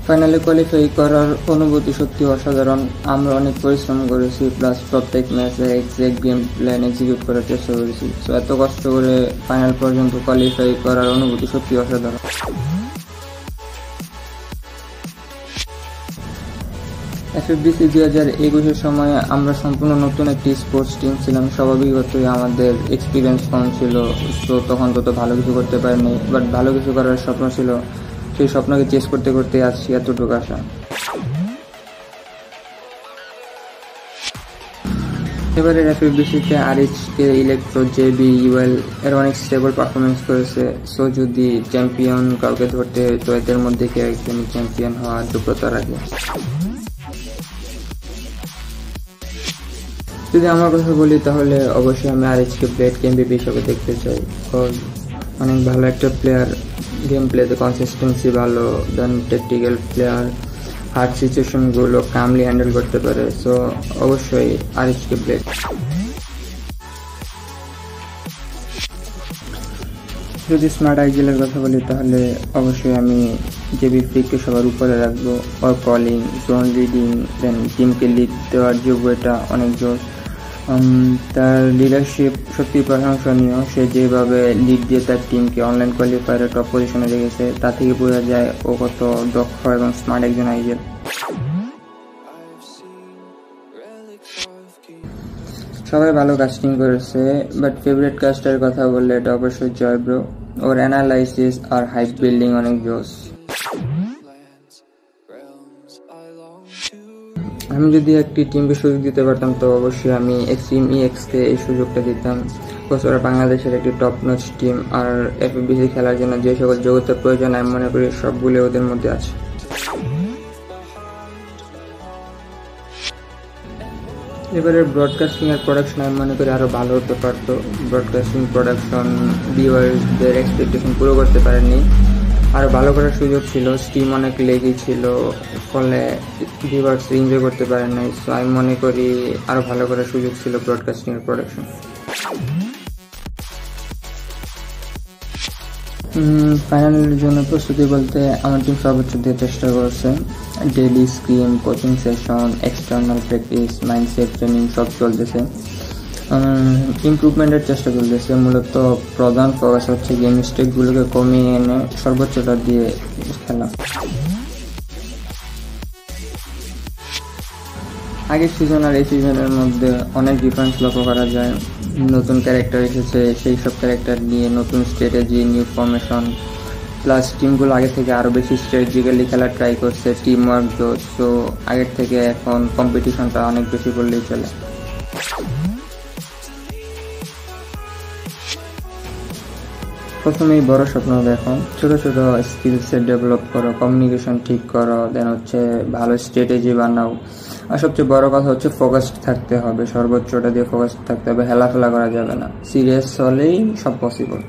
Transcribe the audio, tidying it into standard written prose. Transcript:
ফাইনালে কোয়ালিফাই করার অনুভূতি সত্যি অসাধারণ। আমরা অনেক পরিশ্রম করেছি, প্লাস প্রত্যেক ম্যাচে এক্সাক্ট গেম প্ল্যান এক্সিকিউট করার চেষ্টা করেছি। সো এত কষ্ট করে ফাইনাল পর্যন্ত কোয়ালিফাই করার অনুভূতি সত্যি অসাধারণ। FFBC 2021-এর সময় আমরা সম্পূর্ণ নতুন একটি স্পোর্টস টিম ছিলাম। স্বাভাবিকতই আমাদের এক্সপিরিয়েন্স কম ছিল, তো তখন তত ভালো কিছু করতে পারিনি। বাট ভালো কিছু করার স্বপ্ন ছিল, সেই স্বপ্নকে চেস করতে করতে আসছি এতটুকু আসা। এবারের FFBC-তে আরিচকে, ইলেকট্রো, জেবি, ইউএল এর অনেক স্টেবল পারফরমেন্স করেছে। সো যদি চ্যাম্পিয়ন কাউকে ধরতে, তো এদের মধ্যে কেউ একজন চ্যাম্পিয়ন হওয়ার যোগ্যতা রাখে। যদি আমার কথা বলি তাহলে অবশ্যই আমি আরিচকে ব্লেড এমভিপি হিসেবে দেখতে চাই। অনেক ভালো একটা প্লেয়ার, গেম প্লেতে কনসিস্টেন্সি ভালো, দেন টেকটিক্যাল প্লেয়ার, হার্ড সিচুয়েশনগুলো কামলি হ্যান্ডেল করতে পারে। সো অবশ্যই আরিচকে ব্লেড। যদি স্মার্ট আইজিএলের কথা বলি তাহলে অবশ্যই আমি জেবি ফ্রিককে সবার উপরে রাখবো। ওর কলিং, জোন লিডিং, দেন টিমকে লিড দেওয়ার যোগ্যতা অনেক জোর। তার লিডারশিপ সত্যি প্রশংসনীয়। সে যেভাবে লিড দিয়ে তার টিমকে অনলাইন কোয়ালিফায়ারে টপ পজিশনে রেখেছে, তা থেকে বোঝা যায় ও কত দক্ষ এবং স্মার্ট একজন আইজিএল। সবাই ভালো কাস্টিং করেছে, বাট ফেভারিট কাস্টের কথা বললে এটা অবশ্যই জয় ব্রো। ওর অ্যানালাইসিস আর হাইপ বিল্ডিং অনেক জোস। আমি যদি একটি টিমকে সুযোগ দিতে পারতাম তো অবশ্যই আমি এক্সট্রিম EX-কে এই সুযোগটা দিতাম। ওরা বাংলাদেশের একটি টপ নচ টিম, আর FFBC খেলার জন্য যে সকল যোগ্যতার প্রয়োজন আমি মনে করি সবগুলো ওদের মধ্যে আছে। এবারে ব্রডকাস্টিং আর প্রোডাকশন আমি মনে করি আরো ভালো হতে পারতো। ব্রডকাস্টিং প্রোডাকশন ভিউয়ারদের এক্সপেকটেশন পুরো করতে পারেনি, আরো ভালো করার সুযোগ ছিল। স্টিম অনেক লেগই ছিল, ফলে ভিউয়ার্স এনজয় করতে পারেন নাই। সো আমি মনে করি আরো ভালো করার সুযোগ ছিল ব্রডকাস্টিং এর প্রোডাকশন। ফাইনালের জন্য প্রস্তুতি বলতে আমার টিম সর্বোচ্চ দিয়ে চেষ্টা করছে। Daily scream, coaching session, external practice, mindset training সব চলতেছে। ইমপ্রুভমেন্টের চেষ্টা চলতেছে। মূলত প্রধান ফোকাস হচ্ছে গেম মিস্টেকগুলোকে কমিয়ে এনে সর্বোচ্চটা দিয়ে খেলা। আগের সিজন আর এই সিজনের মধ্যে অনেক ডিফারেন্স লক্ষ্য করা যায়। নতুন ক্যারেক্টার এসেছে, সেই সব ক্যারেক্টার নিয়ে নতুন স্ট্র্যাটেজি, নিউ ফরমেশন, প্লাস টিমগুলো আগে থেকে আরো বেশি স্ট্র্যাটেজিক্যালি খেলা ট্রাই করছে। টিম ওয়ার্ক জোস। সো আগের থেকে এখন কম্পিটিশনটা অনেক বেশি করলেই চলে। প্রথমেই বড় স্বপ্ন দেখো, ছোট ছোট স্কিল সেট ডেভেলপ করো, কমিউনিকেশন ঠিক করো, দেন হচ্ছে ভালো স্ট্র্যাটেজি বানাও। আর সবচেয়ে বড় কথা হচ্ছে ফোকাসড থাকতে হবে, সর্বোচ্চটা দিয়ে ফোকাসড থাকতে হবে। হেলাফেলা করা যাবে না, সিরিয়াস হলেই সব পসিবল।